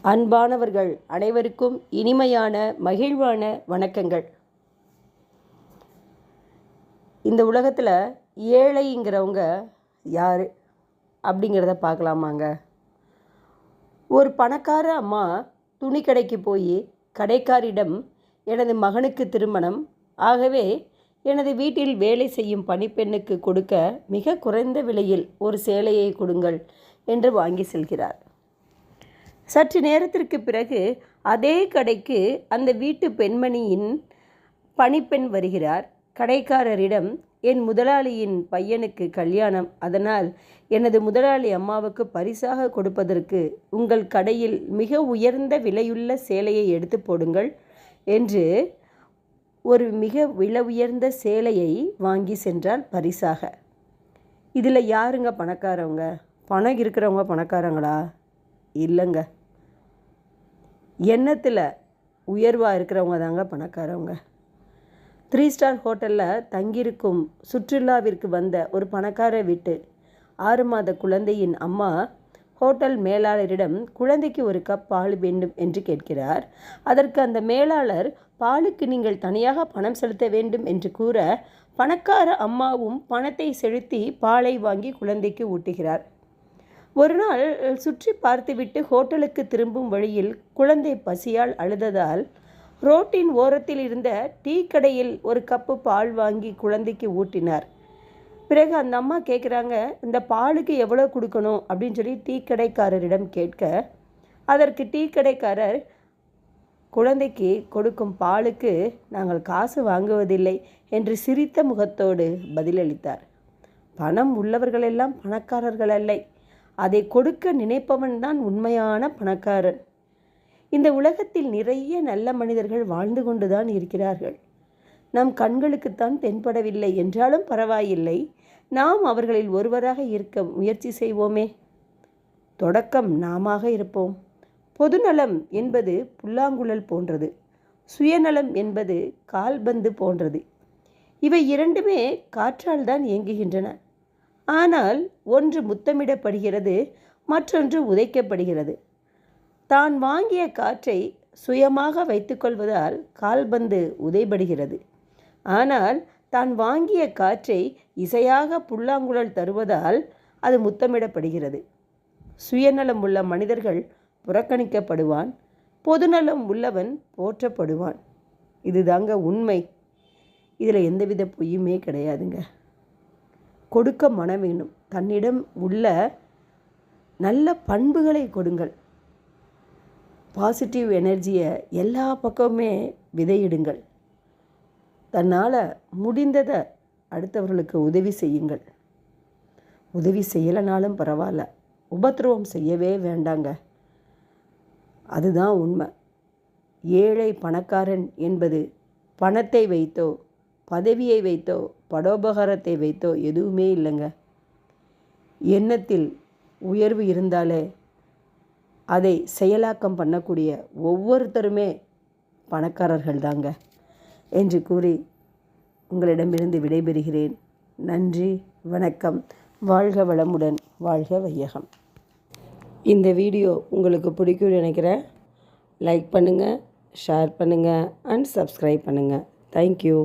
அன்பானவர்கள் அனைவருக்கும் இனிமையான மகிழ்வான வணக்கங்கள். இந்த உலகத்தில் ஏழைங்கிறவங்க யார் அப்படிங்கிறத பார்க்கலாமாங்க. ஒரு பணக்கார அம்மா துணி கடைக்கு போய் கடைக்காரிடம், எனது மகனுக்கு திருமணம், ஆகவே எனது வீட்டில் வேலை செய்யும் பணிப்பெண்ணுக்கு கொடுக்க மிக குறைந்த விலையில் ஒரு சேலையை கொடுங்கள் என்று வாங்கி செல்கிறார். சற்று நேரத்திற்கு பிறகு அதே கடைக்கு அந்த வீட்டு பெண்மணியின் பணிப்பெண் வருகிறார். கடைக்காரரிடம், என் முதலாளியின் பையனுக்கு கல்யாணம், அதனால் எனது முதலாளி அம்மாவுக்கு பரிசாக கொடுப்பதற்கு உங்கள் கடையில் மிக உயர்ந்த விலையுள்ள சேலையை எடுத்து போடுங்கள் என்று ஒரு மிக விலை உயர்ந்த சேலையை வாங்கி சென்றால் பரிசாக. இதில் யாருங்க பணக்காரவங்க? பணம் இருக்கிறவங்க பணக்காரங்களா? இல்லைங்க. எண்ணத்தில் உயர்வாக இருக்கிறவங்க தாங்க பணக்காரவங்க. 3 ஸ்டார் ஹோட்டலில் தங்கியிருக்கும் சுற்றுலாவிற்கு வந்த ஒரு பணக்கார வீட்டு 6 மாத குழந்தையின் அம்மா ஹோட்டல் மேலாளரிடம் குழந்தைக்கு ஒரு கப் பால் வேண்டும் என்று கேட்கிறார். அதற்கு அந்த மேலாளர், பாலுக்கு நீங்கள் தனியாக பணம் செலுத்த வேண்டும் என்று கூற, பணக்கார அம்மாவும் பணத்தை செலுத்தி பாலை வாங்கி குழந்தைக்கு ஊட்டுகிறார். ஒரு நாள் சுற்றி பார்த்துவிட்டு ஹோட்டலுக்கு திரும்பும் வழியில் குழந்தை பசியால் அழுததால் ரோட்டின் ஓரத்தில் இருந்த டீ கடையில் ஒரு கப்பு பால் வாங்கி குழந்தைக்கு ஊட்டினார். பிறகு அந்த அம்மா கேட்குறாங்க, இந்த பாலுக்கு எவ்வளோ கொடுக்கணும் அப்படின்னு சொல்லி டீ கடைக்காரரிடம் கேட்க, அதற்கு டீ கடைக்காரர், குழந்தைக்கு கொடுக்கும் பாலுக்கு நாங்கள் காசு வாங்குவதில்லை என்று சிரித்த முகத்தோடு பதிலளித்தார். பணம் உள்ளவர்களெல்லாம் பணக்காரர்கள் அல்ல, அதை கொடுக்க நினைப்பவன் தான் உண்மையான பணக்காரன். இந்த உலகத்தில் நிறைய நல்ல மனிதர்கள் வாழ்ந்து கொண்டுதான் இருக்கிறார்கள். நம் கண்களுக்குத்தான் தென்படவில்லை என்றாலும் பரவாயில்லை, நாம் அவர்களில் ஒருவராக இருக்க முயற்சி செய்வோமே. தொடக்கம் நாமாக இருப்போம். பொதுநலம் என்பது புல்லாங்குழல் போன்றது, சுயநலம் என்பது கால்பந்து போன்றது. இவை இரண்டுமே காற்றால் தான் இயங்குகின்றன. ஆனால் ஒன்று முத்தமிடப்படுகிறது, மற்றொன்று உதைக்கப்படுகிறது. தான் வாங்கிய காற்றை சுயமாக வைத்துக்கொள்வதால் கால்பந்து உதைபடுகிறது. ஆனால் தான் வாங்கிய காற்றை இசையாக புல்லாங்குழல் தருவதால் அது முத்தமிடப்படுகிறது. சுயநலம் உள்ள மனிதர்கள் புறக்கணிக்கப்படுவான், பொதுநலம் உள்ளவன் போற்றப்படுவான். இதுதாங்க உண்மை. இதில் எந்தவித பொய்யுமே கிடையாதுங்க. கொடுக்க மனம் வேணும். தன்னிடம் உள்ள நல்ல பண்புகளை கொடுங்கள். பாசிட்டிவ் எனர்ஜியை எல்லா பக்கமுமே விதையிடுங்கள். தன்னால் முடிந்ததை அடுத்தவர்களுக்கு உதவி செய்யுங்கள். உதவி செய்யலைனாலும் பரவாயில்ல, உபத்திரவம் செய்யவே வேண்டாங்க. அதுதான் உண்மை. ஏழை பணக்காரன் என்பது பணத்தை வைத்தோ பதவியை வைத்தோ படோபகாரத்தை வைத்தோ எதுவுமே இல்லைங்க. எண்ணத்தில் உயர்வு இருந்தாலே அதை செயலாக்கம் பண்ணக்கூடிய ஒவ்வொருத்தருமே பணக்காரர்கள் தாங்க என்று கூறி உங்களிடமிருந்து விடைபெறுகிறேன். நன்றி, வணக்கம். வாழ்க வளமுடன், வாழ்க வையகம். இந்த வீடியோ உங்களுக்கு பிடிக்கும்னு நினைக்கிறேன். லைக் பண்ணுங்கள், ஷேர் பண்ணுங்கள் அண்ட் சப்ஸ்கிரைப் பண்ணுங்கள். தேங்க்யூ.